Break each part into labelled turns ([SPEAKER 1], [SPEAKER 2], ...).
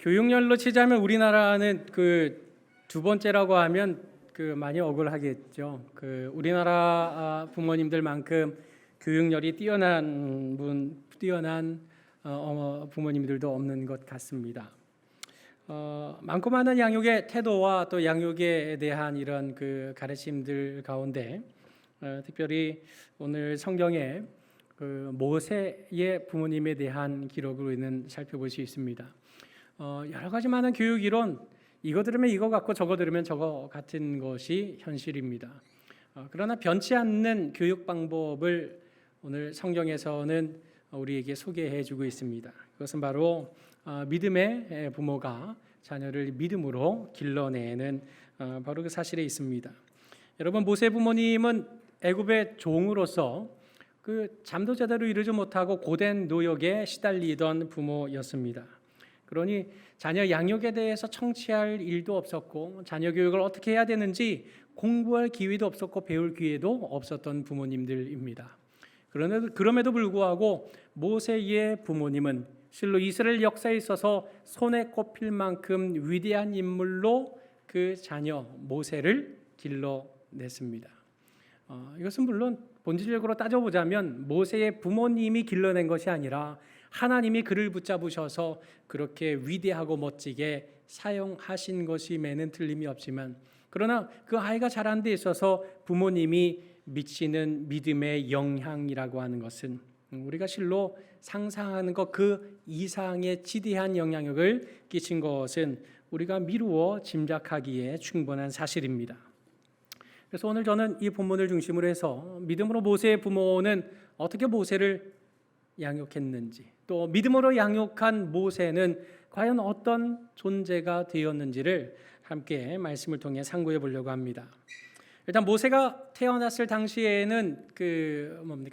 [SPEAKER 1] 교육열로 치자면 우리나라는 그 두 번째라고 하면 그 많이 억울하겠죠. 그 우리나라 부모님들만큼 교육열이 뛰어난 부모님들도 없는 것 같습니다. 많고 많은 양육의 태도와 또 양육에 대한 이런 그 가르침들 가운데 특별히 오늘 성경에 그 모세의 부모님에 대한 기록을 우리는 살펴볼 수 있습니다. 여러 가지 많은 교육 이론, 이거 들으면 이거 같고 저거 들으면 저거 같은 것이 현실입니다. 그러나 변치 않는 교육 방법을 오늘 성경에서는 우리에게 소개해 주고 있습니다. 그것은 바로 믿음의 부모가 자녀를 믿음으로 길러내는 바로 그 사실에 있습니다. 여러분, 모세 부모님은 애굽의 종으로서 그 잠도 제대로 이루지 못하고 고된 노역에 시달리던 부모였습니다. 그러니 자녀 양육에 대해서 청취할 일도 없었고 자녀 교육을 어떻게 해야 되는지 공부할 기회도 없었고 배울 기회도 없었던 부모님들입니다. 그럼에도 불구하고 모세의 부모님은 실로 이스라엘 역사에 있어서 손에 꼽힐 만큼 위대한 인물로 그 자녀 모세를 길러냈습니다. 이것은 물론 본질적으로 따져보자면 모세의 부모님이 길러낸 것이 아니라 하나님이 그를 붙잡으셔서 그렇게 위대하고 멋지게 사용하신 것임에는 틀림이 없지만, 그러나 그 아이가 자란 데 있어서 부모님이 미치는 믿음의 영향이라고 하는 것은 우리가 실로 상상하는 것 그 이상의 지대한 영향력을 끼친 것은 우리가 미루어 짐작하기에 충분한 사실입니다. 그래서 오늘 저는 이 본문을 중심으로 해서 믿음으로 모세의 부모는 어떻게 모세를 양육했는지, 또 믿음으로 양육한 모세는 과연 어떤 존재가 되었는지를 함께 말씀을 통해 상고해 보려고 합니다. 일단 모세가 태어났을 당시에는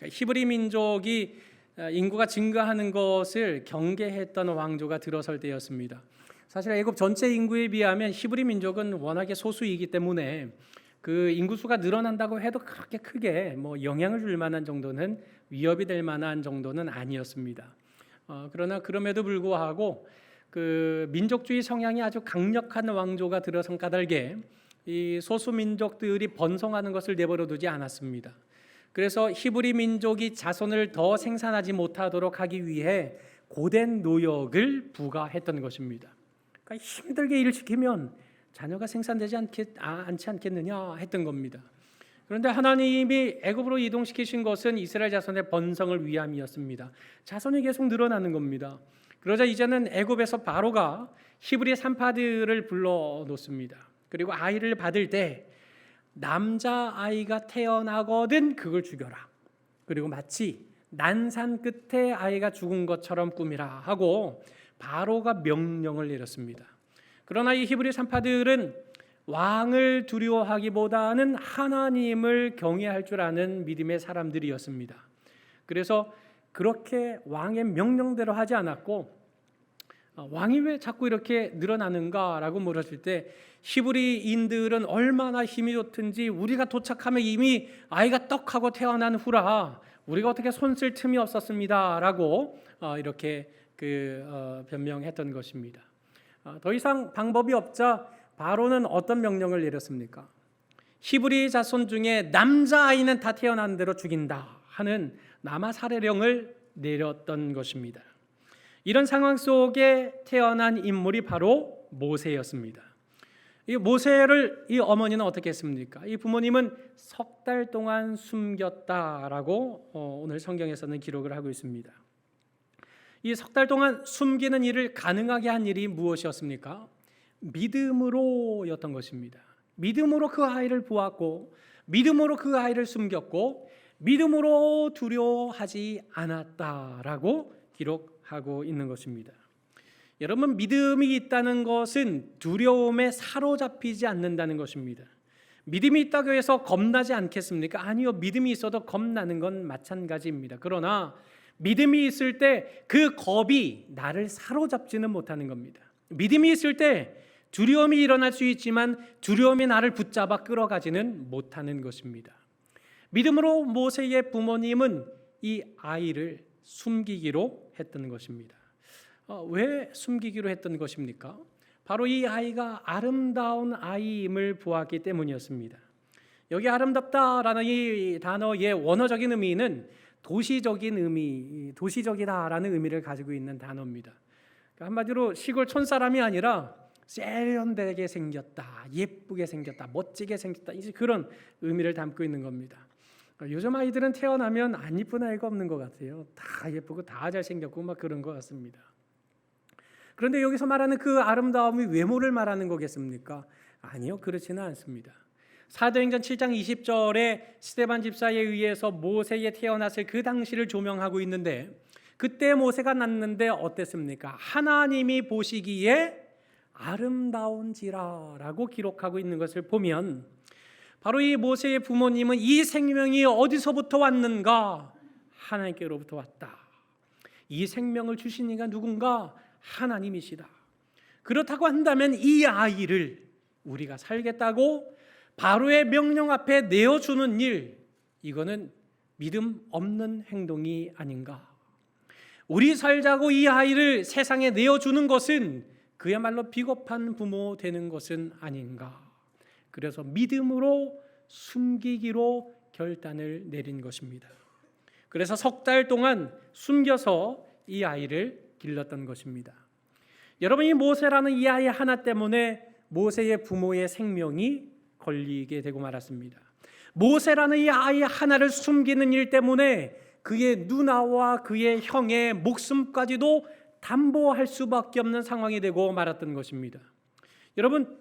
[SPEAKER 1] 히브리 민족이 인구가 증가하는 것을 경계했던 왕조가 들어설 때였습니다. 사실 애굽 전체 인구에 비하면 히브리 민족은 워낙에 소수이기 때문에 그 인구수가 늘어난다고 해도 그렇게 크게 영향을 줄 만한 정도는, 위협이 될 만한 정도는 아니었습니다. 그러나 그럼에도 불구하고 그 민족주의 성향이 아주 강력한 왕조가 들어선 까닭에 이 소수 민족들이 번성하는 것을 내버려 두지 않았습니다. 그래서 히브리 민족이 자손을 더 생산하지 못하도록 하기 위해 고된 노역을 부과했던 것입니다. 그러니까 힘들게 일을 시키면 자녀가 생산되지 않지 않겠느냐 했던 겁니다. 그런데 하나님이 애굽으로 이동시키신 것은 이스라엘 자손의 번성을 위함이었습니다. 자손이 계속 늘어나는 겁니다. 그러자 이제는 애굽에서 바로가 히브리 산파들을 불러놓습니다. 그리고 아이를 받을 때 남자아이가 태어나거든 그걸 죽여라. 그리고 마치 난산 끝에 아이가 죽은 것처럼 꾸미라 하고 바로가 명령을 내렸습니다. 그러나 이 히브리 산파들은 왕을 두려워하기보다는 하나님을 경외할 줄 아는 믿음의 사람들이었습니다. 그래서 그렇게 왕의 명령대로 하지 않았고, 왕이 왜 자꾸 이렇게 늘어나는가라고 물었을 때 히브리인들은 얼마나 힘이 좋든지 우리가 도착하면 이미 아이가 떡하고 태어난 후라 우리가 어떻게 손 쓸 틈이 없었습니다라고 이렇게 변명했던 것입니다. 더 이상 방법이 없자 바로는 어떤 명령을 내렸습니까? 히브리 자손 중에 남자아이는 다 태어난 대로 죽인다 하는 남아 살해령을 내렸던 것입니다. 이런 상황 속에 태어난 인물이 바로 모세였습니다. 이 모세를 이 어머니는 어떻게 했습니까? 이 부모님은 석 달 동안 숨겼다라고 오늘 성경에서는 기록을 하고 있습니다. 이 석 달 동안 숨기는 일을 가능하게 한 일이 무엇이었습니까? 믿음으로였던 것입니다. 믿음으로 그 아이를 보았고, 믿음으로 그 아이를 숨겼고, 믿음으로 두려워하지 않았다라고 기록하고 있는 것입니다. 여러분, 믿음이 있다는 것은 두려움에 사로잡히지 않는다는 것입니다. 믿음이 있다고 해서 겁나지 않겠습니까? 아니요, 믿음이 있어도 겁나는 건 마찬가지입니다. 그러나 믿음이 있을 때 그 겁이 나를 사로잡지는 못하는 겁니다. 믿음이 있을 때 두려움이 일어날 수 있지만 두려움이 나를 붙잡아 끌어가지는 못하는 것입니다. 믿음으로 모세의 부모님은 이 아이를 숨기기로 했던 것입니다. 왜 숨기기로 했던 것입니까? 바로 이 아이가 아름다운 아이임을 보았기 때문이었습니다. 여기 아름답다라는 이 단어의 원어적인 의미는 도시적인 의미, 도시적이다라는 의미를 가지고 있는 단어입니다. 그러니까 한마디로 시골 촌사람이 아니라 세련되게 생겼다, 예쁘게 생겼다, 멋지게 생겼다, 이제 그런 의미를 담고 있는 겁니다. 요즘 아이들은 태어나면 안 예쁜 아이가 없는 것 같아요. 다 예쁘고 다 잘생겼고 막 그런 것 같습니다. 그런데 여기서 말하는 그 아름다움이 외모를 말하는 거겠습니까? 아니요, 그렇지는 않습니다. 사도행전 7장 20절에 스데반 집사에 의해서 모세에 태어났을 그 당시를 조명하고 있는데, 그때 모세가 낳는데 어땠습니까? 하나님이 보시기에 아름다운지라라고 기록하고 있는 것을 보면, 바로 이 모세의 부모님은 이 생명이 어디서부터 왔는가? 하나님께로부터 왔다. 이 생명을 주신 이가 누군가? 하나님이시다. 그렇다고 한다면 이 아이를 우리가 살겠다고 바로의 명령 앞에 내어주는 일, 이거는 믿음 없는 행동이 아닌가? 우리 살자고 이 아이를 세상에 내어주는 것은 그야말로 비겁한 부모 되는 것은 아닌가? 그래서 믿음으로 숨기기로 결단을 내린 것입니다. 그래서 석 달 동안 숨겨서 이 아이를 길렀던 것입니다. 여러분, 이 모세라는 이 아이 하나 때문에 모세의 부모의 생명이 걸리게 되고 말았습니다. 모세라는 이 아이 하나를 숨기는 일 때문에 그의 누나와 그의 형의 목숨까지도 담보할 수밖에 없는 상황이 되고 말았던 것입니다. 여러분,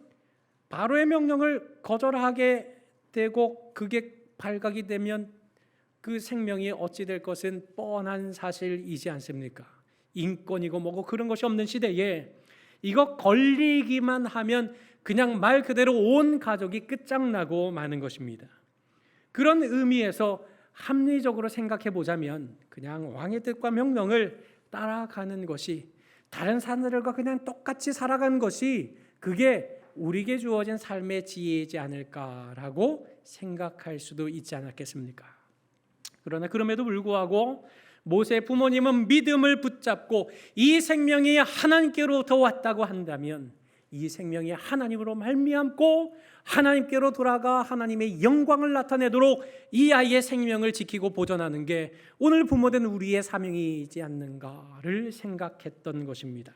[SPEAKER 1] 바로의 명령을 거절하게 되고 그게 발각이 되면 그 생명이 어찌 될 것은 뻔한 사실이지 않습니까? 인권이고 뭐고 그런 것이 없는 시대에 이거 걸리기만 하면 그냥 말 그대로 온 가족이 끝장나고 마는 것입니다. 그런 의미에서 합리적으로 생각해 보자면 그냥 왕의 뜻과 명령을 따라가는 것이, 다른 사람들과 그냥 똑같이 살아가는 것이 그게 우리에게 주어진 삶의 지혜이지 않을까라고 생각할 수도 있지 않았겠습니까? 그러나 그럼에도 불구하고 모세의 부모님은 믿음을 붙잡고 이 생명이 하나님께로부터 왔다고 한다면 이 생명이 하나님으로 말미암고 하나님께로 돌아가 하나님의 영광을 나타내도록 이 아이의 생명을 지키고 보존하는 게 오늘 부모된 우리의 사명이지 않는가를 생각했던 것입니다.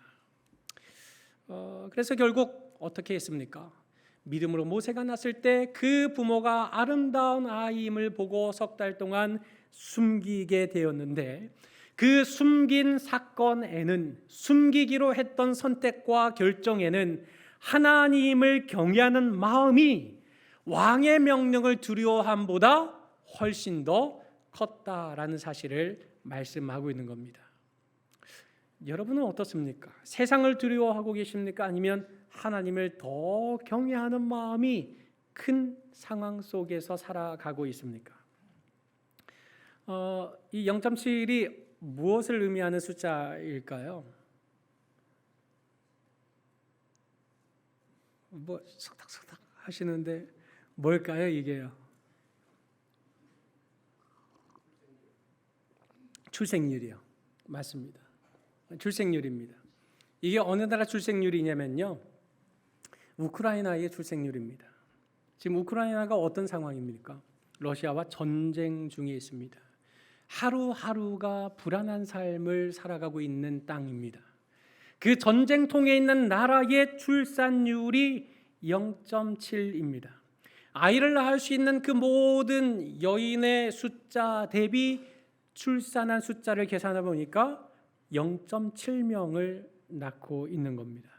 [SPEAKER 1] 그래서 결국 어떻게 했습니까? 믿음으로 모세가 났을 때 그 부모가 아름다운 아이임을 보고 석 달 동안 숨기게 되었는데, 그 숨긴 사건에는, 숨기기로 했던 선택과 결정에는 하나님을 경외하는 마음이 왕의 명령을 두려워함보다 훨씬 더 컸다라는 사실을 말씀하고 있는 겁니다. 여러분은 어떻습니까? 세상을 두려워하고 계십니까? 아니면 하나님을 더 경외하는 마음이 큰 상황 속에서 살아가고 있습니까? 이 0.7이 무엇을 의미하는 숫자일까요? 뭐 속닥속닥 하시는데 뭘까요, 이게요? 출생률이요. 맞습니다. 출생률입니다. 이게 어느 나라 출생률이냐면요, 우크라이나의 출생률입니다. 지금 우크라이나가 어떤 상황입니까? 러시아와 전쟁 중에 있습니다. 하루하루가 불안한 삶을 살아가고 있는 땅입니다. 그 전쟁통에 있는 나라의 출산율이 0.7입니다. 아이를 낳을 수 있는 그 모든 여인의 숫자 대비 출산한 숫자를 계산해 보니까 0.7명을 낳고 있는 겁니다.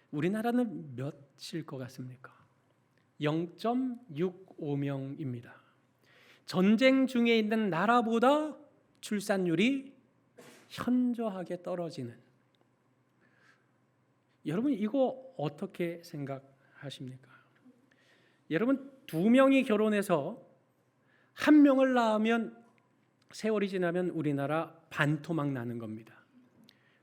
[SPEAKER 1] 우리나라는 몇일 것 같습니까? 0.65명입니다. 전쟁 중에 있는 나라보다 출산율이 현저하게 떨어지는, 여러분 이거 어떻게 생각하십니까? 여러분, 2명이 결혼해서 1명을 낳으면 세월이 지나면 우리나라 반토막 나는 겁니다.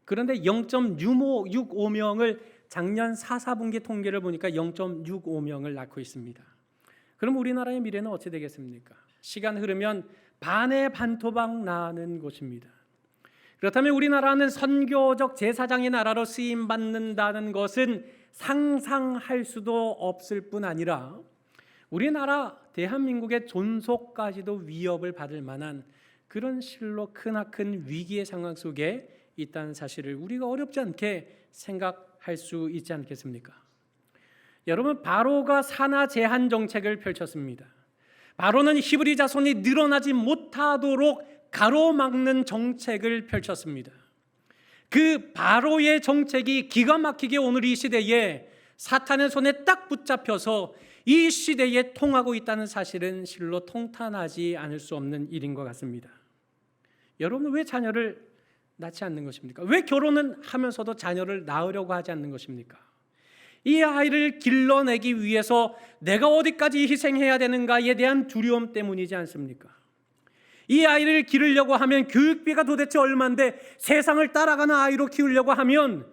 [SPEAKER 1] 그런데 0.65명을 작년 4분기 통계를 보니까 0.65명을 낳고 있습니다. 그럼 우리나라의 미래는 어찌 되겠습니까? 시간 흐르면 반의 반토막 나는 곳입니다. 그렇다면 우리나라는 선교적 제사장의 나라로 쓰임 받는다는 것은 상상할 수도 없을 뿐 아니라 우리나라 대한민국의 존속까지도 위협을 받을 만한 그런 실로 크나큰 위기의 상황 속에 있다는 사실을 우리가 어렵지 않게 생각할 수 있지 않겠습니까? 여러분, 바로가 산하 제한 정책을 펼쳤습니다. 바로는 히브리 자손이 늘어나지 못하도록 가로막는 정책을 펼쳤습니다. 그 바로의 정책이 기가 막히게 오늘 이 시대에 사탄의 손에 딱 붙잡혀서 이 시대에 통하고 있다는 사실은 실로 통탄하지 않을 수 없는 일인 것 같습니다. 여러분, 왜 자녀를 낳지 않는 것입니까? 왜 결혼은 하면서도 자녀를 낳으려고 하지 않는 것입니까? 이 아이를 길러내기 위해서 내가 어디까지 희생해야 되는가에 대한 두려움 때문이지 않습니까? 이 아이를 기르려고 하면 교육비가 도대체 얼마인데 세상을 따라가는 아이로 키우려고 하면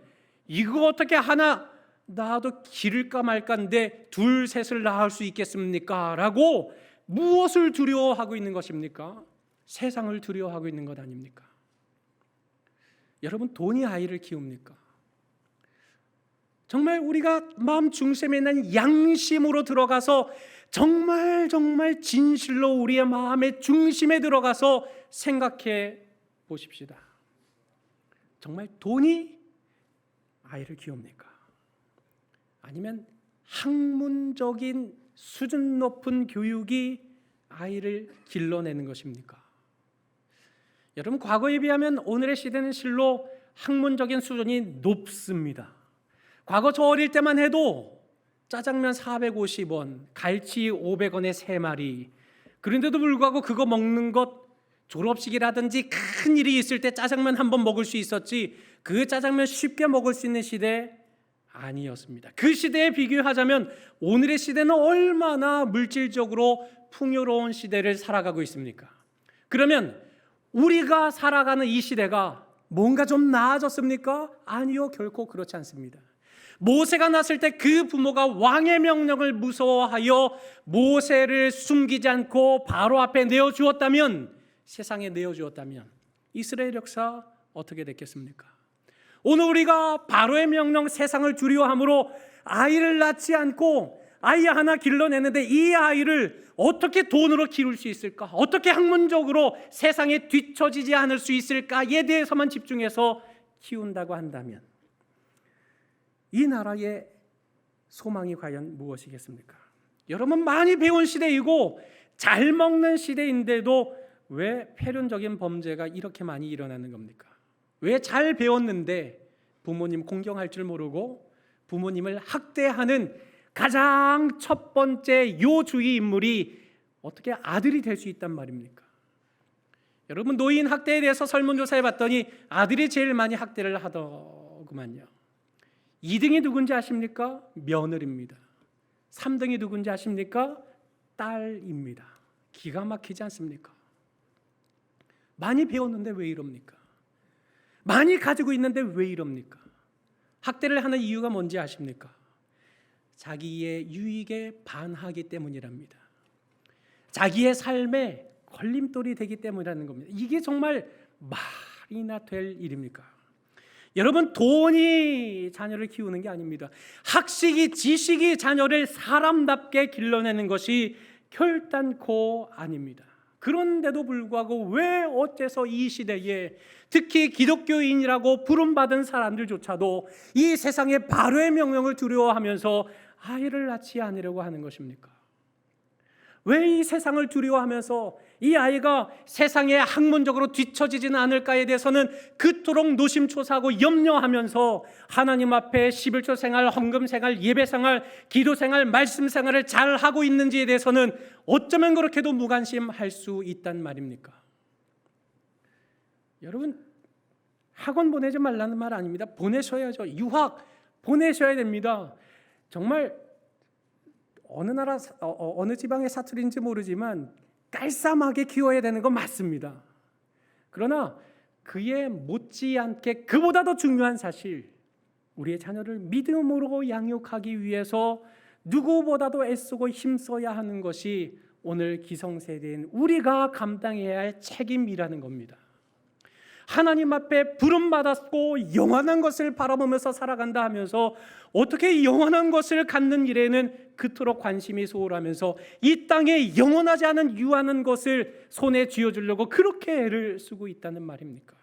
[SPEAKER 1] 이거 어떻게 하나 낳아도 기를까 말까인데 둘 셋을 낳을 수 있겠습니까? 라고 무엇을 두려워하고 있는 것입니까? 세상을 두려워하고 있는 것 아닙니까? 여러분, 돈이 아이를 키웁니까? 정말 우리가 마음 중심에 있는 양심으로 들어가서 정말 진실로 우리의 마음의 중심에 들어가서 생각해 보십시다. 정말 돈이 아이를 키웁니까? 아니면 학문적인 수준 높은 교육이 아이를 길러내는 것입니까? 여러분, 과거에 비하면 오늘의 시대는 실로 학문적인 수준이 높습니다. 과거 저 어릴 때만 해도 짜장면 450원, 갈치 500원에 3마리, 그런데도 불구하고 그거 먹는 것, 졸업식이라든지 큰 일이 있을 때 짜장면 한 번 먹을 수 있었지 그 짜장면 쉽게 먹을 수 있는 시대 아니었습니다. 그 시대에 비교하자면 오늘의 시대는 얼마나 물질적으로 풍요로운 시대를 살아가고 있습니까? 그러면 우리가 살아가는 이 시대가 뭔가 좀 나아졌습니까? 아니요, 결코 그렇지 않습니다. 모세가 났을 때 그 부모가 왕의 명령을 무서워하여 모세를 숨기지 않고 바로 앞에 내어주었다면, 세상에 내어주었다면 이스라엘 역사 어떻게 됐겠습니까? 오늘 우리가 바로의 명령, 세상을 두려워함으로 아이를 낳지 않고 아이 하나 길러내는데 이 아이를 어떻게 돈으로 기를 수 있을까? 어떻게 학문적으로 세상에 뒤처지지 않을 수 있을까에 대해서만 집중해서 키운다고 한다면 이 나라의 소망이 과연 무엇이겠습니까? 여러분, 많이 배운 시대이고 잘 먹는 시대인데도 왜 폐륜적인 범죄가 이렇게 많이 일어나는 겁니까? 왜 잘 배웠는데 부모님 공경할 줄 모르고 부모님을 학대하는 가장 첫 번째 요주의 인물이 어떻게 아들이 될 수 있단 말입니까? 여러분, 노인 학대에 대해서 설문조사해 봤더니 아들이 제일 많이 학대를 하더구만요. 2등이 누군지 아십니까? 며느리입니다. 3등이 누군지 아십니까? 딸입니다. 기가 막히지 않습니까? 많이 배웠는데 왜 이럽니까? 많이 가지고 있는데 왜 이럽니까? 학대를 하는 이유가 뭔지 아십니까? 자기의 유익에 반하기 때문이랍니다. 자기의 삶에 걸림돌이 되기 때문이라는 겁니다. 이게 정말 말이나 될 일입니까? 여러분, 돈이 자녀를 키우는 게 아닙니다. 학식이, 지식이 자녀를 사람답게 길러내는 것이 결단코 아닙니다. 그런데도 불구하고 왜 어째서 이 시대에 특히 기독교인이라고 부름받은 사람들조차도 이 세상의 바로의 명령을 두려워하면서 아이를 낳지 않으려고 하는 것입니까? 왜 이 세상을 두려워하면서 이 아이가 세상에 학문적으로 뒤처지지는 않을까에 대해서는 그토록 노심초사하고 염려하면서 하나님 앞에 11조 생활, 헌금 생활, 예배 생활, 기도 생활, 말씀 생활을 잘 하고 있는지에 대해서는 어쩌면 그렇게도 무관심할 수 있단 말입니까? 여러분, 학원 보내지 말라는 말 아닙니다. 보내셔야죠. 유학 보내셔야 됩니다. 정말 어느 나라, 어느 지방의 사투리인지 모르지만 깔쌈하게 키워야 되는 건 맞습니다. 그러나 그에 못지않게 그보다 더 중요한 사실, 우리의 자녀를 믿음으로 양육하기 위해서 누구보다도 애쓰고 힘써야 하는 것이 오늘 기성세대인 우리가 감당해야 할 책임이라는 겁니다. 하나님 앞에 부름받았고 영원한 것을 바라보면서 살아간다 하면서 어떻게 영원한 것을 갖는 일에는 그토록 관심이 소홀하면서 이 땅에 영원하지 않은 유한한 것을 손에 쥐어주려고 그렇게 애를 쓰고 있다는 말입니까?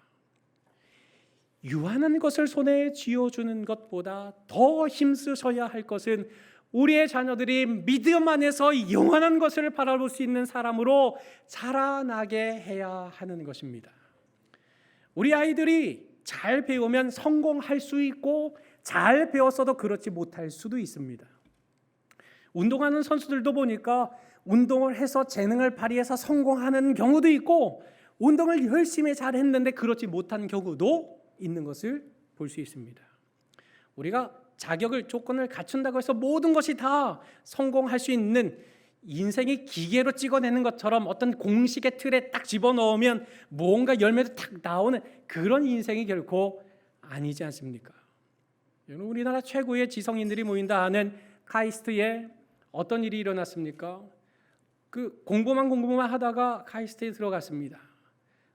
[SPEAKER 1] 유한한 것을 손에 쥐어주는 것보다 더 힘쓰셔야 할 것은 우리의 자녀들이 믿음 안에서 영원한 것을 바라볼 수 있는 사람으로 자라나게 해야 하는 것입니다. 우리 아이들이 잘 배우면 성공할 수 있고 잘 배웠어도 그렇지 못할 수도 있습니다. 운동하는 선수들도 보니까 운동을 해서 재능을 발휘해서 성공하는 경우도 있고 운동을 열심히 잘했는데 그렇지 못한 경우도 있는 것을 볼 수 있습니다. 우리가 자격을 조건을 갖춘다고 해서 모든 것이 다 성공할 수 있는 인생이 기계로 찍어내는 것처럼 어떤 공식의 틀에 딱 집어넣으면 뭔가 열매도 딱 나오는 그런 인생이 결코 아니지 않습니까? 우리나라 최고의 지성인들이 모인다 하는 카이스트에 어떤 일이 일어났습니까? 그 공부만 하다가 카이스트에 들어갔습니다.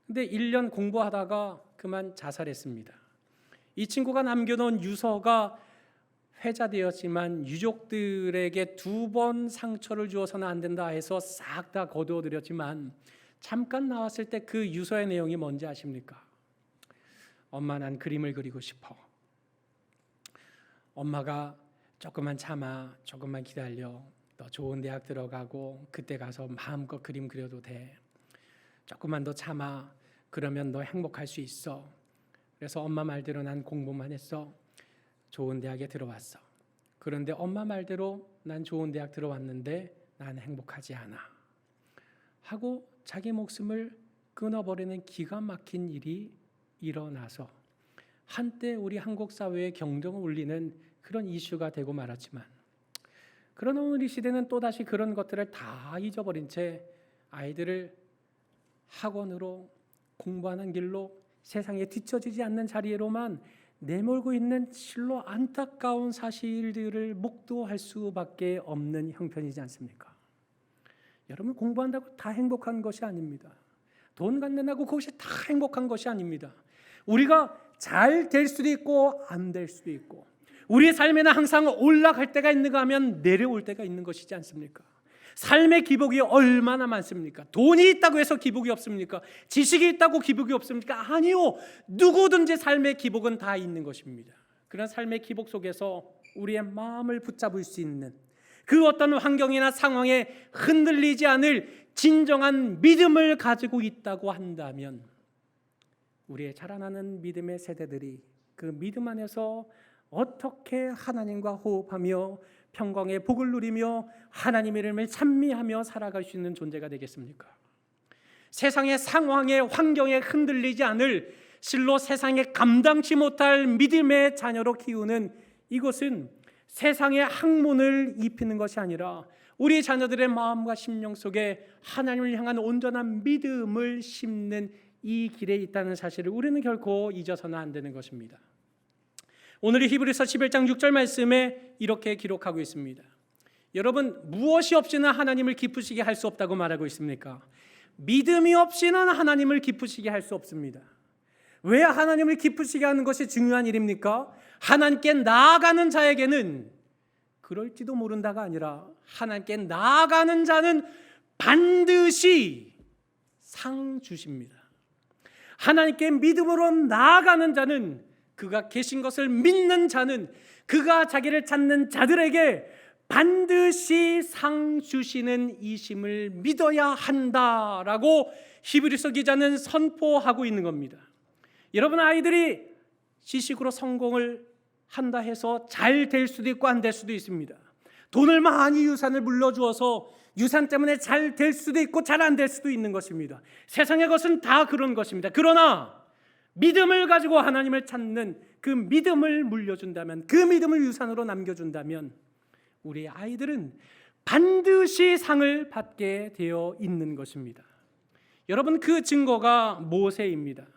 [SPEAKER 1] 근데 1년 공부하다가 그만 자살했습니다. 이 친구가 남겨놓은 유서가 회자되었지만 유족들에게 2번 상처를 주어서는 안 된다 해서 싹 다 거두어드렸지만 잠깐 나왔을 때 그 유서의 내용이 뭔지 아십니까? 엄마, 난 그림을 그리고 싶어. 엄마가 조금만 참아, 조금만 기다려. 너 좋은 대학 들어가고 그때 가서 마음껏 그림 그려도 돼. 조금만 더 참아. 그러면 너 행복할 수 있어. 그래서 엄마 말대로 난 공부만 했어. 좋은 대학에 들어왔어. 그런데 엄마 말대로 난 좋은 대학 들어왔는데 난 행복하지 않아. 하고 자기 목숨을 끊어버리는 기가 막힌 일이 일어나서 한때 우리 한국 사회에 경종을 울리는 그런 이슈가 되고 말았지만, 그러나 오늘 이 시대는 또다시 그런 것들을 다 잊어버린 채 아이들을 학원으로 공부하는 길로 세상에 뒤처지지 않는 자리로만 내몰고 있는 실로 안타까운 사실들을 목도할 수밖에 없는 형편이지 않습니까? 여러분, 공부한다고 다 행복한 것이 아닙니다. 돈 갖는다고 그것이 다 행복한 것이 아닙니다. 우리가 잘 될 수도 있고 안 될 수도 있고, 우리의 삶에는 항상 올라갈 때가 있는가 하면 내려올 때가 있는 것이지 않습니까? 삶의 기복이 얼마나 많습니까? 돈이 있다고 해서 기복이 없습니까? 지식이 있다고 기복이 없습니까? 아니요. 누구든지 삶의 기복은 다 있는 것입니다. 그런 삶의 기복 속에서 우리의 마음을 붙잡을 수 있는 그 어떤 환경이나 상황에 흔들리지 않을 진정한 믿음을 가지고 있다고 한다면, 우리의 자라나는 믿음의 세대들이 그 믿음 안에서 어떻게 하나님과 호흡하며 평강의 복을 누리며 하나님의 이름을 찬미하며 살아갈 수 있는 존재가 되겠습니까? 세상의 상황에 환경에 흔들리지 않을, 실로 세상에 감당치 못할 믿음의 자녀로 키우는 이것은 세상의 학문을 입히는 것이 아니라 우리 자녀들의 마음과 심령 속에 하나님을 향한 온전한 믿음을 심는 이 길에 있다는 사실을 우리는 결코 잊어서는 안 되는 것입니다. 오늘 히브리서 11장 6절 말씀에 이렇게 기록하고 있습니다. 여러분, 무엇이 없이는 하나님을 기쁘시게 할 수 없다고 말하고 있습니까? 믿음이 없이는 하나님을 기쁘시게 할 수 없습니다. 왜 하나님을 기쁘시게 하는 것이 중요한 일입니까? 하나님께 나아가는 자에게는 그럴지도 모른다가 아니라 하나님께 나아가는 자는 반드시 상 주십니다. 하나님께 믿음으로 나아가는 자는, 그가 계신 것을 믿는 자는, 그가 자기를 찾는 자들에게 반드시 상 주시는 이심을 믿어야 한다라고 히브리서 기자는 선포하고 있는 겁니다. 여러분, 아이들이 지식으로 성공을 한다 해서 잘 될 수도 있고 안 될 수도 있습니다. 돈을 많이 유산을 물려주어서 유산 때문에 잘 될 수도 있고 잘 안 될 수도 있는 것입니다. 세상의 것은 다 그런 것입니다. 그러나 믿음을 가지고 하나님을 찾는 그 믿음을 물려준다면, 그 믿음을 유산으로 남겨준다면 우리 아이들은 반드시 상을 받게 되어 있는 것입니다. 여러분, 그 증거가 모세입니다.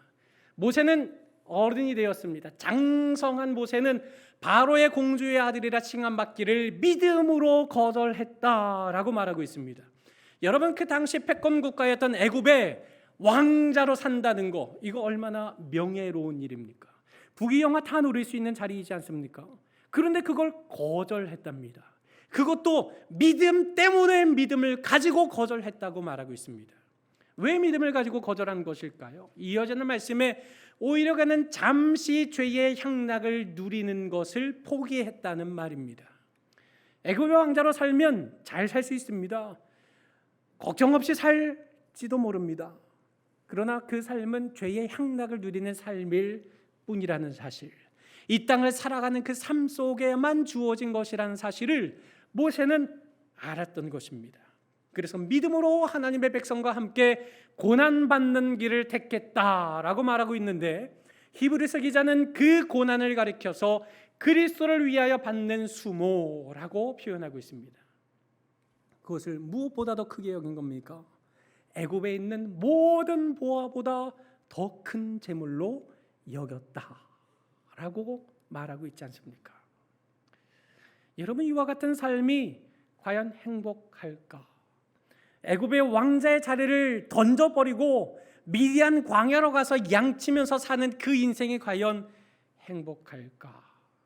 [SPEAKER 1] 모세는 어른이 되었습니다. 장성한 모세는 바로의 공주의 아들이라 칭함받기를 믿음으로 거절했다라고 말하고 있습니다. 여러분, 그 당시 패권 국가였던 애굽에 왕자로 산다는 거, 이거 얼마나 명예로운 일입니까? 부귀영화 다 누릴 수 있는 자리이지 않습니까? 그런데 그걸 거절했답니다. 그것도 믿음 때문에 믿음을 가지고 거절했다고 말하고 있습니다. 왜 믿음을 가지고 거절한 것일까요? 이어지는 말씀에 오히려 그는 잠시 죄의 향락을 누리는 것을 포기했다는 말입니다. 애굽의 왕자로 살면 잘 살 수 있습니다. 걱정 없이 살지도 모릅니다. 그러나 그 삶은 죄의 향락을 누리는 삶일 뿐이라는 사실, 이 땅을 살아가는 그 삶 속에만 주어진 것이라는 사실을 모세는 알았던 것입니다. 그래서 믿음으로 하나님의 백성과 함께 고난받는 길을 택했다라고 말하고 있는데, 히브리서 기자는 그 고난을 가리켜서 그리스도를 위하여 받는 수모라고 표현하고 있습니다. 그것을 무엇보다 더 크게 여긴 겁니까? 애굽에 있는 모든 보화보다 더 큰 재물로 여겼다라고 말하고 있지 않습니까? 여러분, 이와 같은 삶이 과연 행복할까? 애굽의 왕자의 자리를 던져버리고 미디안 광야로 가서 양치면서 사는 그 인생이 과연 행복할까?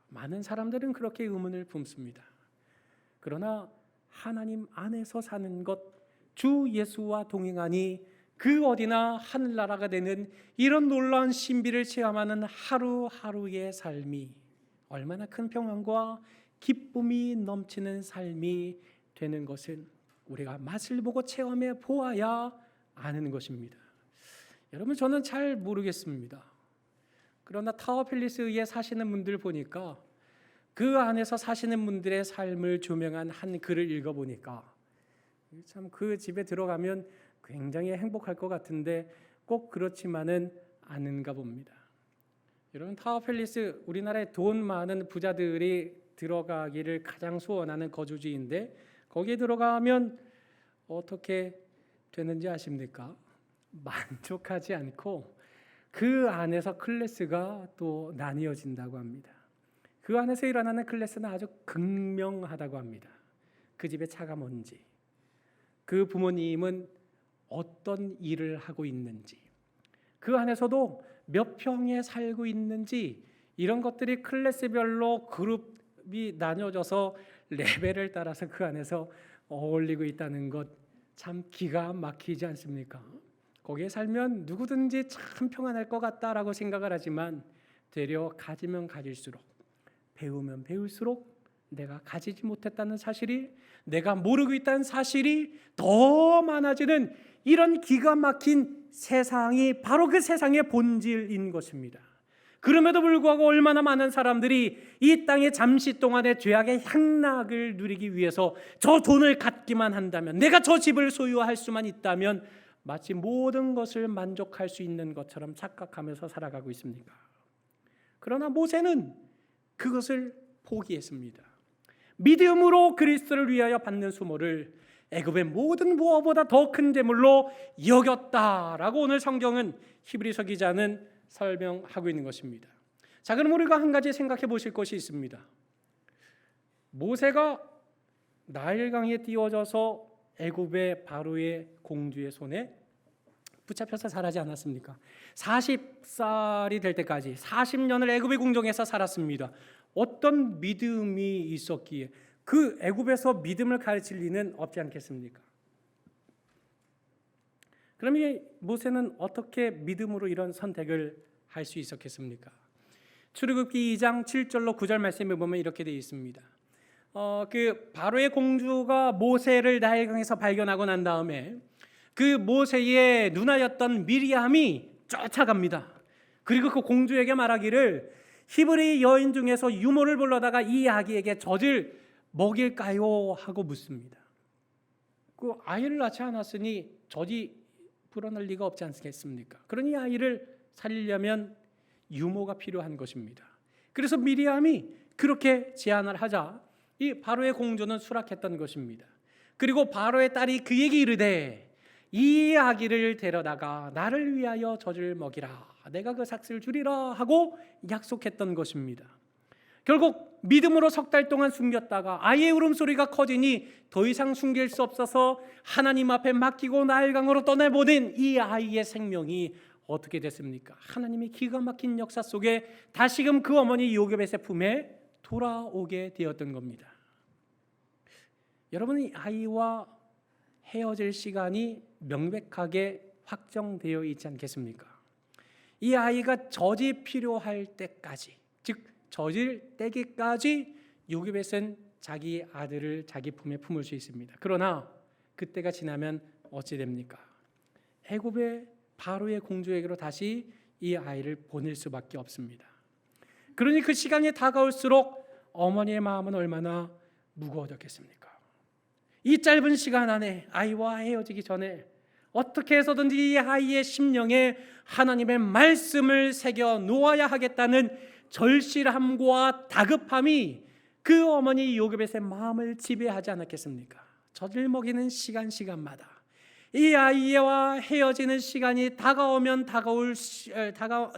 [SPEAKER 1] 많은 사람들은 그렇게 의문을 품습니다. 그러나 하나님 안에서 사는 것, 주 예수와 동행하니 그 어디나 하늘나라가 되는 이런 놀라운 신비를 체험하는 하루하루의 삶이 얼마나 큰 평안과 기쁨이 넘치는 삶이 되는 것은 우리가 맛을 보고 체험해 보아야 아는 것입니다. 여러분, 저는 잘 모르겠습니다. 그러나 타워팰리스에 사시는 분들 보니까 그 안에서 사시는 분들의 삶을 조명한 한 글을 읽어보니까 참 그 집에 들어가면 굉장히 행복할 것 같은데 꼭 그렇지만은 않은가 봅니다. 여러분, 타워팰리스 우리나라에 돈 많은 부자들이 들어가기를 가장 소원하는 거주지인데 거기에 들어가면 어떻게 되는지 아십니까? 만족하지 않고 그 안에서 클래스가 또 나뉘어진다고 합니다. 그 안에서 일어나는 클래스는 아주 극명하다고 합니다. 그 집의 차가 뭔지, 그 부모님은 어떤 일을 하고 있는지, 그 안에서도 몇 평에 살고 있는지, 이런 것들이 클래스별로 그룹이 나뉘어져서 레벨을 따라서 그 안에서 어울리고 있다는 것, 참 기가 막히지 않습니까? 거기에 살면 누구든지 참 평안할 것 같다라고 생각을 하지만 되려 가지면 가질수록, 배우면 배울수록 내가 가지지 못했다는 사실이, 내가 모르고 있다는 사실이 더 많아지는 이런 기가 막힌 세상이 바로 그 세상의 본질인 것입니다. 그럼에도 불구하고 얼마나 많은 사람들이 이 땅에 잠시 동안의 죄악의 향락을 누리기 위해서 저 돈을 갖기만 한다면, 내가 저 집을 소유할 수만 있다면 마치 모든 것을 만족할 수 있는 것처럼 착각하면서 살아가고 있습니까? 그러나 모세는 그것을 포기했습니다. 믿음으로 그리스도를 위하여 받는 수모를 애굽의 모든 보화보다 더 큰 재물로 여겼다라고 오늘 성경은, 히브리서 기자는 설명하고 있는 것입니다. 자, 그럼 우리가 한 가지 생각해 보실 것이 있습니다. 모세가 나일강에 띄워져서 애굽의 바로의 공주의 손에 붙잡혀서 살지 않았습니까? 40살이 될 때까지 40년을 애굽의 궁정에서 살았습니다. 어떤 믿음이 있었기에 그 애굽에서 믿음을 가르칠 리는 없지 않겠습니까? 그럼 이 모세는 어떻게 믿음으로 이런 선택을 할 수 있었겠습니까? 출애굽기 2장 7절로 9절 말씀에 보면 이렇게 되어 있습니다. 그 바로의 공주가 모세를 나일강에서 발견하고 난 다음에 그 모세의 누나였던 미리암이 쫓아갑니다. 그리고 그 공주에게 말하기를, 히브리 여인 중에서 유모를 불러다가 이 아기에게 젖을 먹일까요? 하고 묻습니다. 그 아이를 낳지 않았으니 젖이 불어날 리가 없지 않겠습니까? 그러니 아이를 살리려면 유모가 필요한 것입니다. 그래서 미리암이 그렇게 제안을 하자 이 바로의 공주는 수락했던 것입니다. 그리고 바로의 딸이 그에게 이르되, 이 아기를 데려다가 나를 위하여 젖을 먹이라, 내가 그 삭슬 주리라 하고 약속했던 것입니다. 결국 믿음으로 석 달 동안 숨겼다가 아이의 울음소리가 커지니 더 이상 숨길 수 없어서 하나님 앞에 맡기고 나일강으로 떠내보낸 이 아이의 생명이 어떻게 됐습니까? 하나님의 기가 막힌 역사 속에 다시금 그 어머니 요게벳의 품에 돌아오게 되었던 겁니다. 여러분, 이 아이와 헤어질 시간이 명백하게 확정되어 있지 않겠습니까? 이 아이가 젖이 필요할 때까지, 즉 젖을 떼기까지 요게벳은 자기 아들을 자기 품에 품을 수 있습니다. 그러나 그때가 지나면 어찌 됩니까? 애굽의 바로의 공주에게로 다시 이 아이를 보낼 수밖에 없습니다. 그러니 그 시간이 다가올수록 어머니의 마음은 얼마나 무거워졌겠습니까? 이 짧은 시간 안에 아이와 헤어지기 전에 어떻게 해서든지 이 아이의 심령에 하나님의 말씀을 새겨 놓아야 하겠다는 절실함과 다급함이 그 어머니 요게벳의 마음을 지배하지 않았겠습니까? 젖을 먹이는 시간마다 이 아이와 헤어지는 시간이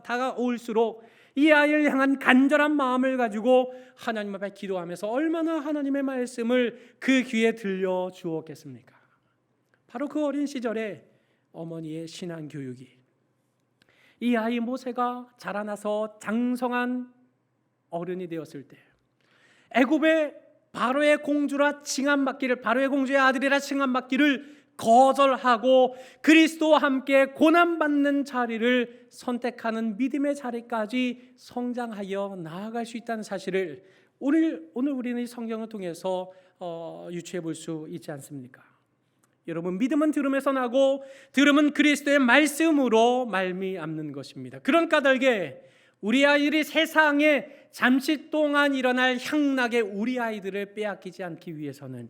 [SPEAKER 1] 다가올수록 이 아이를 향한 간절한 마음을 가지고 하나님 앞에 기도하면서 얼마나 하나님의 말씀을 그 귀에 들려주었겠습니까? 바로 그 어린 시절에 어머니의 신앙 교육이 이 아이 모세가 자라나서 장성한 어른이 되었을 때 애굽의 바로의 공주라 칭함받기를, 바로의 공주의 아들이라 칭함받기를 거절하고 그리스도와 함께 고난받는 자리를 선택하는 믿음의 자리까지 성장하여 나아갈 수 있다는 사실을 오늘 우리는 이 성경을 통해서 유추해 볼 수 있지 않습니까? 여러분, 믿음은 들음에서 나고 들음은 그리스도의 말씀으로 말미암는 것입니다. 그런 까닭에 우리 아이들이 세상에 잠시 동안 일어날 향락에 우리 아이들을 빼앗기지 않기 위해서는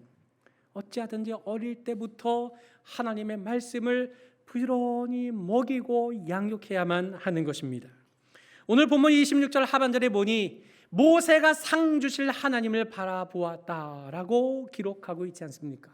[SPEAKER 1] 어찌하든지 어릴 때부터 하나님의 말씀을 부지런히 먹이고 양육해야만 하는 것입니다. 오늘 본문 26절 하반절에 보니 모세가 상 주실 하나님을 바라보았다라고 기록하고 있지 않습니까?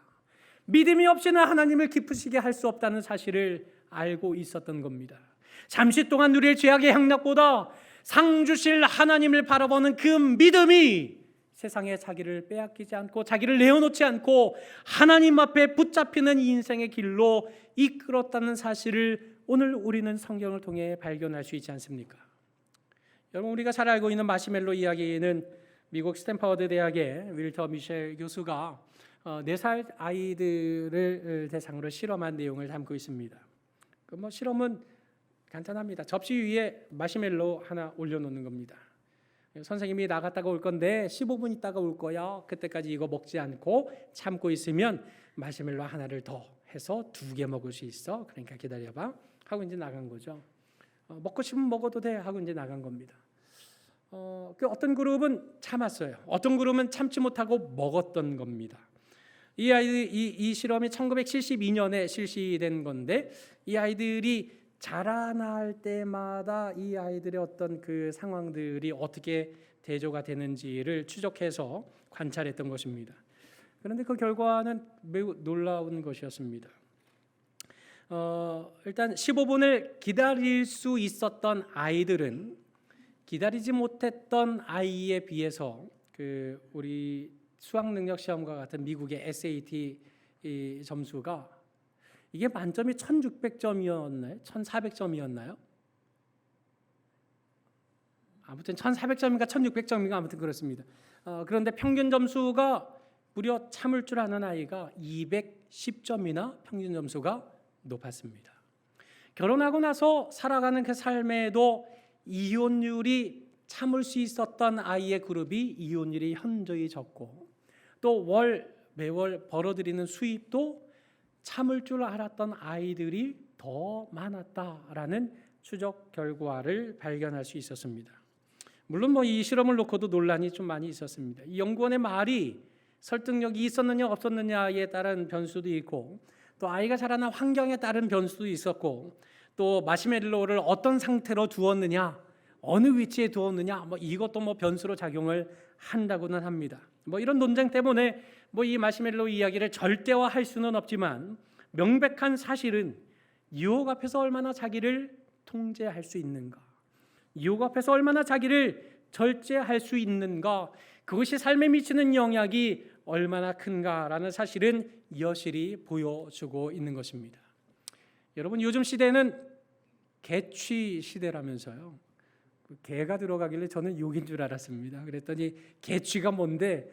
[SPEAKER 1] 믿음이 없이는 하나님을 기쁘시게 할 수 없다는 사실을 알고 있었던 겁니다. 잠시 동안 누릴 죄악의 향락보다 상 주실 하나님을 바라보는 그 믿음이 세상에 자기를 빼앗기지 않고 자기를 내어놓지 않고 하나님 앞에 붙잡히는 인생의 길로 이끌었다는 사실을 오늘 우리는 성경을 통해 발견할 수 있지 않습니까? 여러분, 우리가 잘 알고 있는 마시멜로 이야기는 미국 스탠퍼드 대학의 윌터 미셸 교수가 4살 아이들을 대상으로 실험한 내용을 담고 있습니다. 실험은 간단합니다. 접시 위에 마시멜로 하나 올려놓는 겁니다. 선생님이 나갔다가 올 건데 15분 있다가 올 거야. 그때까지 이거 먹지 않고 참고 있으면 마시멜로 하나를 더 해서 2개 먹을 수 있어. 그러니까 기다려봐 하고 이제 나간 거죠. 먹고 싶으면 먹어도 돼 하고 이제 나간 겁니다. 어떤 그룹은 참았어요. 어떤 그룹은 참지 못하고 먹었던 겁니다. 이 아이들 이 실험이 1972년에 실시된 건데 이 아이들이 자라날 때마다 이 아이들의 어떤 그 상황들이 어떻게 대조가 되는지를 추적해서 관찰했던 것입니다. 그런데 그 결과는 매우 놀라운 것이었습니다. 일단 15분을 기다릴 수 있었던 아이들은 기다리지 못했던 아이에 비해서 우리 수학 능력 시험과 같은 미국의 SAT 점수가 이게 만점이 1600점이었나요? 1400점이었나요? 아무튼 1400점인가 1600점인가 아무튼 그렇습니다. 그런데 평균 점수가 무려 참을 줄 아는 아이가 210점이나 평균 점수가 높았습니다. 결혼하고 나서 살아가는 그 삶에도 이혼율이 참을 수 있었던 아이의 그룹이 이혼율이 현저히 적고 또 매월 벌어들이는 수입도 참을 줄 알았던 아이들이 더 많았다라는 추적 결과를 발견할 수 있었습니다. 물론 이 실험을 놓고도 논란이 좀 많이 있었습니다. 이 연구원의 말이 설득력이 있었느냐 없었느냐에 따른 변수도 있고 또 아이가 자라난 환경에 따른 변수도 있었고 또 마시멜로를 어떤 상태로 두었느냐 어느 위치에 두었느냐 이것도 변수로 작용을 한다고는 합니다. 이런 논쟁 때문에 이 마시멜로 이야기를 절대화할 수는 없지만 명백한 사실은 유혹 앞에서 얼마나 자기를 통제할 수 있는가, 유혹 앞에서 얼마나 자기를 절제할 수 있는가, 그것이 삶에 미치는 영향이 얼마나 큰가라는 사실은 여실히 보여주고 있는 것입니다. 여러분, 요즘 시대는 개취 시대라면서요. 개가 들어가길래 저는 욕인 줄 알았습니다. 그랬더니 개취가 뭔데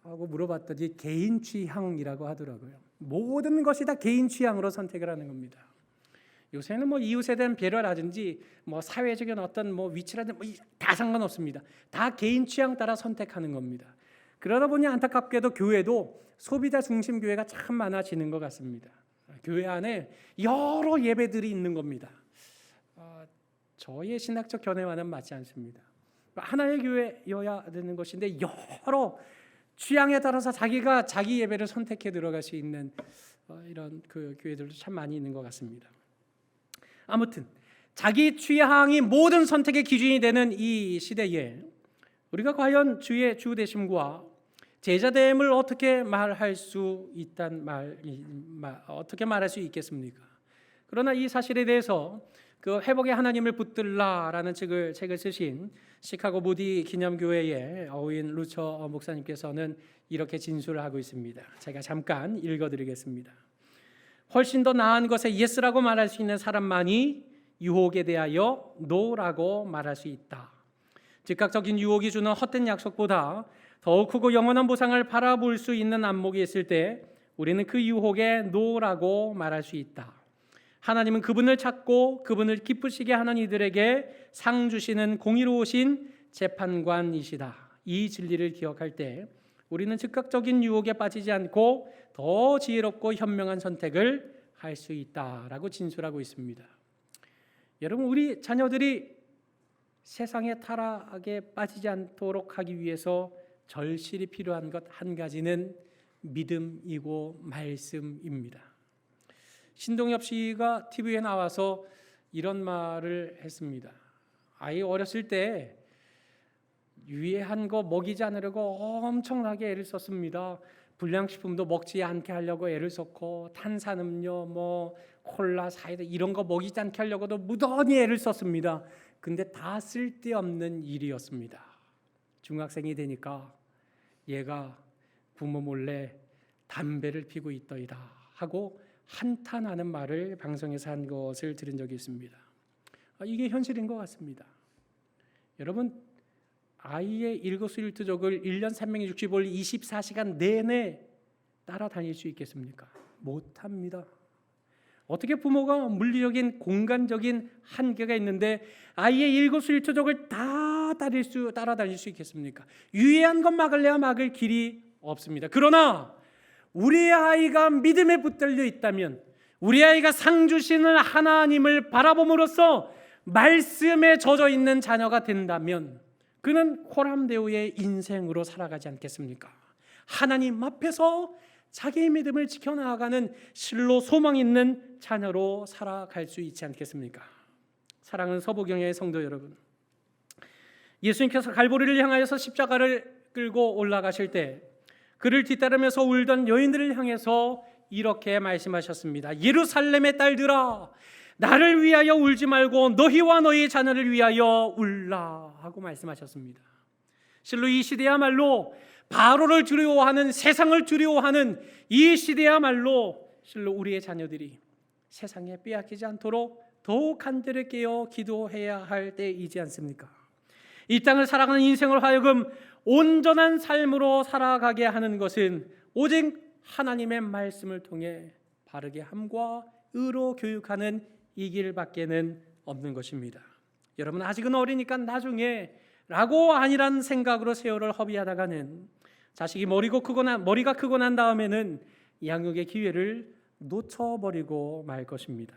[SPEAKER 1] 하고 물어봤더니 개인 취향이라고 하더라고요. 모든 것이 다 개인 취향으로 선택을 하는 겁니다. 요새는 뭐 이웃에 대한 배려라든지 뭐 사회적인 어떤 뭐 위치라든지 다 상관없습니다. 다 개인 취향 따라 선택하는 겁니다. 그러다 보니 안타깝게도 교회도 소비자 중심 교회가 참 많아지는 것 같습니다. 교회 안에 여러 예배들이 있는 겁니다. 저의 신학적 견해와는 맞지 않습니다. 하나의 교회여야 되는 것인데 여러 취향에 따라서 자기가 자기 예배를 선택해 들어갈 수 있는 이런 그 교회들도 참 많이 있는 것 같습니다. 아무튼 자기 취향이 모든 선택의 기준이 되는 이 시대에 우리가 과연 주의 주 되심과 제자됨을 어떻게 말할 수 어떻게 말할 수 있겠습니까? 그러나 이 사실에 대해서 그 회복의 하나님을 붙들라라는 책을 쓰신 시카고 모디 기념교회의 어윈 루처 목사님께서는 이렇게 진술을 하고 있습니다. 제가 잠깐 읽어드리겠습니다. 훨씬 더 나은 것에 예스라고 말할 수 있는 사람만이 유혹에 대하여 노라고 말할 수 있다. 즉각적인 유혹이 주는 헛된 약속보다 더욱 크고 영원한 보상을 바라볼 수 있는 안목이 있을 때 우리는 그 유혹에 노라고 말할 수 있다. 하나님은 그분을 찾고 그분을 기쁘시게 하는 이들에게 상 주시는 공의로우신 재판관이시다. 이 진리를 기억할 때 우리는 즉각적인 유혹에 빠지지 않고 더 지혜롭고 현명한 선택을 할 수 있다라고 진술하고 있습니다. 여러분, 우리 자녀들이 세상의 타락에 빠지지 않도록 하기 위해서 절실히 필요한 것 한 가지는 믿음이고 말씀입니다. 신동엽 씨가 TV에 나와서 이런 말을 했습니다. 아이 어렸을 때 유해한 거 먹이지 않으려고 엄청나게 애를 썼습니다. 불량식품도 먹지 않게 하려고 애를 썼고 탄산음료, 뭐 콜라, 사이다 이런 거 먹이지 않게 하려고도 무던히 애를 썼습니다. 근데 다 쓸데없는 일이었습니다. 중학생이 되니까 얘가 부모 몰래 담배를 피고 있더이다 하고 한탄하는 말을 방송에서 한 것을 들은 적이 있습니다. 이게 현실인 것 같습니다. 여러분, 아이의 일거수일투족을 1년 365일 24시간 내내 따라다닐 수 있겠습니까? 못합니다. 어떻게 부모가 물리적인 공간적인 한계가 있는데 아이의 일거수일투족을 다 따라다닐 수 있겠습니까? 유해한 것 막을래야 막을 길이 없습니다. 그러나 우리 아이가 믿음에 붙들려 있다면, 우리 아이가 상 주시는 하나님을 바라봄으로써 말씀에 젖어 있는 자녀가 된다면 그는 호람대오의 인생으로 살아가지 않겠습니까? 하나님 앞에서 자기의 믿음을 지켜나가는 실로 소망 있는 자녀로 살아갈 수 있지 않겠습니까? 사랑하는 서부경의 성도 여러분, 예수님께서 갈보리를 향하여서 십자가를 끌고 올라가실 때 그를 뒤따르면서 울던 여인들을 향해서 이렇게 말씀하셨습니다. 예루살렘의 딸들아, 나를 위하여 울지 말고 너희와 너희 자녀를 위하여 울라 하고 말씀하셨습니다. 실로 이 시대야말로 바로를 두려워하는, 세상을 두려워하는 이 시대야말로 실로 우리의 자녀들이 세상에 빼앗기지 않도록 더욱 간절히 깨어 기도해야 할 때이지 않습니까? 이 땅을 살아가는 인생을 하여금 온전한 삶으로 살아가게 하는 것은 오직 하나님의 말씀을 통해 바르게 함과 의로 교육하는 이 길밖에는 없는 것입니다. 여러분, 아직은 어리니까 나중에 라고 아니란 생각으로 세월을 허비하다가는 자식이 머리가 크고 난 다음에는 양육의 기회를 놓쳐버리고 말 것입니다.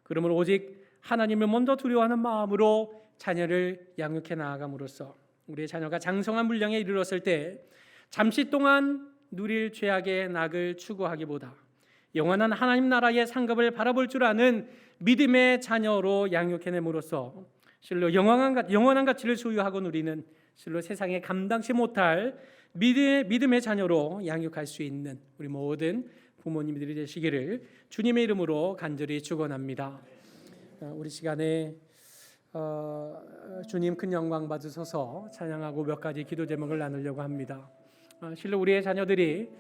[SPEAKER 1] 그러므로 오직 하나님을 먼저 두려워하는 마음으로 자녀를 양육해 나아감으로써 우리의 자녀가 장성한 분량에 이르렀을 때 잠시 동안 누릴 죄악의 낙을 추구하기보다 영원한 하나님 나라의 상급을 바라볼 줄 아는 믿음의 자녀로 양육해냄으로써 실로 영원한 가치를 소유하고 누리는 실로 세상에 감당치 못할 믿음의 자녀로 양육할 수 있는 우리 모든 부모님들이 되시기를 주님의 이름으로 간절히 축원합니다. 우리 시간에 주님 큰 영광 받으소서 찬양하고 몇 가지 기도 제목을 나누려고 합니다. 실로 우리의 자녀들이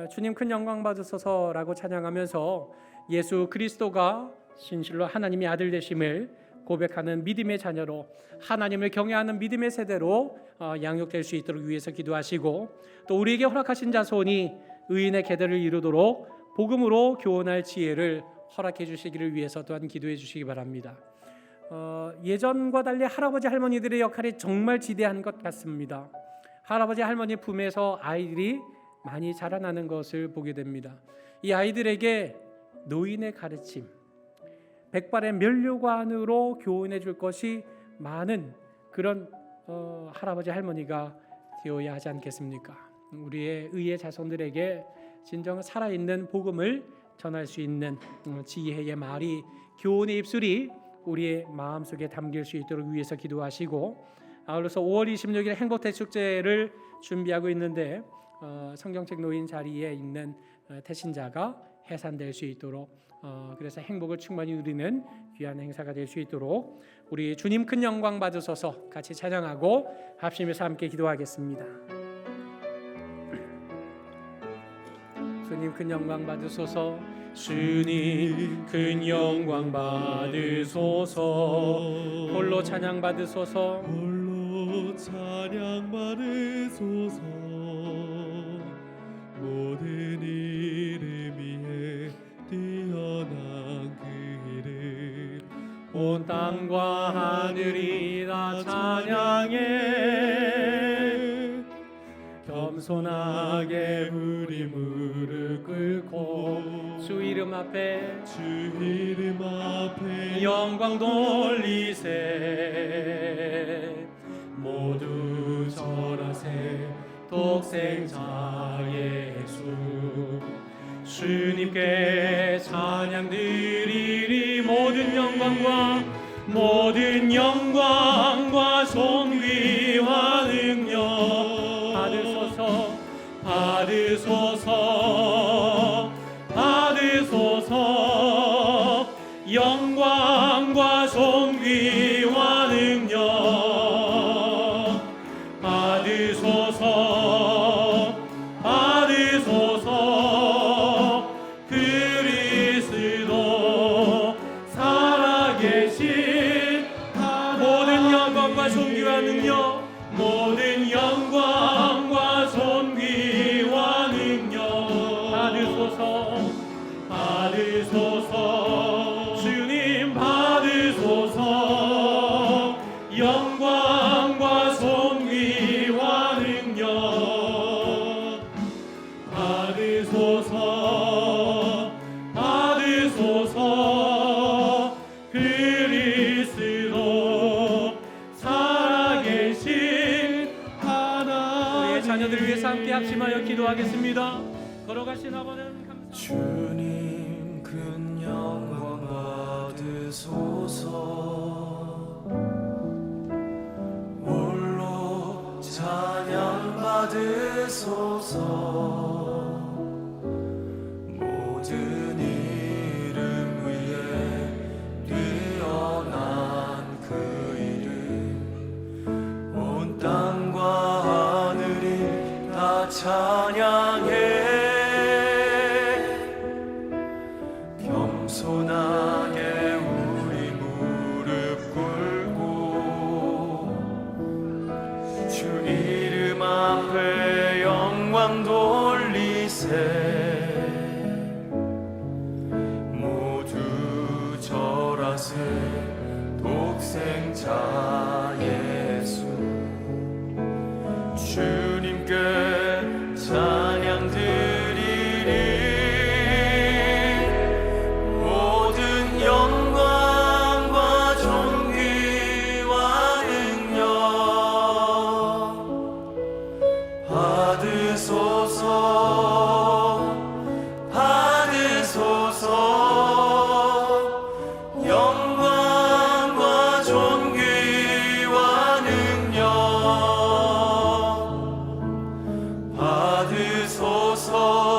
[SPEAKER 1] 주님 큰 영광 받으소서라고 찬양하면서 예수 그리스도가 진실로 하나님의 아들 되심을 고백하는 믿음의 자녀로 하나님을 경외하는 믿음의 세대로 양육될 수 있도록 위해서 기도하시고, 또 우리에게 허락하신 자손이 의인의 계대를 이루도록 복음으로 교훈할 지혜를 허락해 주시기를 위해서 또한 기도해 주시기 바랍니다. 예전과 달리 할아버지 할머니들의 역할이 정말 지대한 것 같습니다. 할아버지 할머니 품에서 아이들이 많이 자라나는 것을 보게 됩니다. 이 아이들에게 노인의 가르침, 백발의 면류관으로 교훈해 줄 것이 많은 그런 할아버지 할머니가 되어야 하지 않겠습니까? 우리의 의의 자손들에게 진정 살아있는 복음을 전할 수 있는 지혜의 말이, 교훈의 입술이 우리의 마음속에 담길 수 있도록 위해서 기도하시고, 아울러서 5월 26일 행복대축제를 준비하고 있는데 성경책 노인 자리에 있는 태신자가 해산될 수 있도록, 그래서 행복을 충만히 누리는 귀한 행사가 될 수 있도록 우리 주님 큰 영광 받으소서 같이 찬양하고 합심해서 함께 기도하겠습니다. 주님 큰 영광 받으소서. 주님 큰 영광 받으소서. 홀로 찬양 받으소서.
[SPEAKER 2] 홀로 찬양 받으소서. 모든 이름 위에 뛰어난 그 이름,
[SPEAKER 1] 온 땅과 하늘이 다 찬양해. 겸손하게 우리 무릎 꿇고 주 이름 앞에 영광 돌리세. 모두 절하세 독생자 예수. 주님께 찬양 드리리. 모든 영광과 존귀와 능력 받으소서. 영광과 존귀와 능력 받으소서. 그리스도 살아계신 모든 영광과 존귀와 능력, 모든 영광과 존귀와 능력 받으소서. 주님 받으소서. 영광과 존귀와 능력 받으소서. 그리스도 살아계신 하나님. 우리의 자녀들을 위해서 함께 합심하여 기도하겠습니다. 걸어가신 아버는 감사합니다.
[SPEAKER 3] 주님 큰 영광 받으소서. 홀로 찬양 받으소서. 모든 이름 위에 뛰어난 그 이름, 온 땅과 하늘이 다 찬양해. 겸손하게 우리 무릎 꿇고 주 이름 앞에 영광 돌리세. 모두 절하세 독생자 예수. 주님께 찬양 드리리. 모든 영광과 존귀와 능력 받으소서. 영광과 존귀와 능력 받으소서.